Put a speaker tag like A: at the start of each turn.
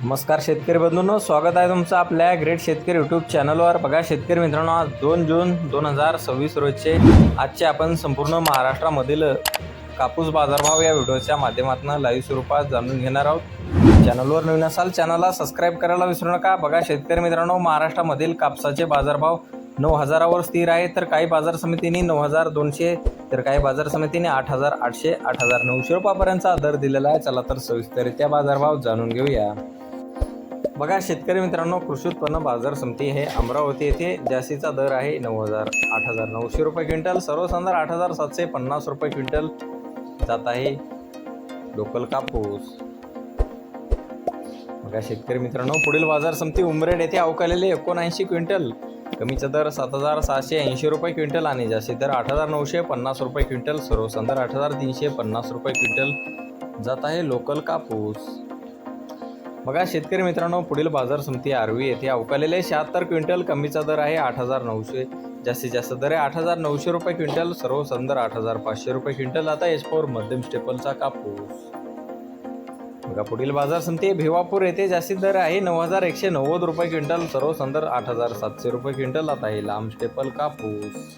A: नमस्कार शेतकरी बंधूंनो, स्वागत आहे तुमचं आपल्या ग्रेट शेतकरी यूट्यूब चॅनलवर। बघा शेतकरी मित्रांनो, आज 2 जून 2026 रोजचे आजचे आपण संपूर्ण महाराष्ट्रामधील कापूस बाजारभाव या व्हिडिओच्या माध्यमातून लाईव्ह स्वरूपात जाणून घेणार आहोत। चॅनलवर नवीन असाल चॅनलला सबस्क्राइब करायला विसरू नका। बघा शेतकरी मित्रांनो, महाराष्ट्रामधील कापसाचे बाजारभाव 9,000 वर स्थिर आहे, तर काही बाजार समितींनी 9,200, तर काही बाजार समितीने 8,800 8,900 रुपयापर्यंतचा दर दिलेला आहे। चला तर सविस्तररित्या बाजारभाव जाणून घेऊया। बघा शेतकरी मित्रांनो, कृषी उत्पन्न बाजार समिती हे अमरावती येथे जास्तीचा दर आहे 9,000 8,900 रुपये क्विंटल, सर्वसाधारण 8,750 रुपये क्विंटल जात आहे लोकल कापूस। बघा शेतकरी मित्रांनो, पुढील बाजार समिती उमरेड येथे अवकालेले 79 क्विंटल, कमीचा दर 7,680 रुपये क्विंटल आणि जास्तीत दर 8,950 रुपये क्विंटल, सर्वसाधारण 8,350 रुपये क्विंटल जात आहे लोकल कापूस। बघा शेतकरी मित्रांनो, पुढील बाजार समिती आर्वी येथे अवकालेले 76 क्विंटल, कमीचा दर आहे 8,900, जास्तीत जास्त दर आहे 8,900 रुपये क्विंटल, सर्वसाधारण 8,500 रुपये क्विंटल आता एच4 मध्यम स्टेपलचा कापूस। बघा पुढील बाजार समिती भिवापूर येथे जास्तीत दर आहे 9,190 रुपये क्विंटल, सर्वसाधारण 8,700 रुपये क्विंटल आता हे लांब स्टेपल कापूस।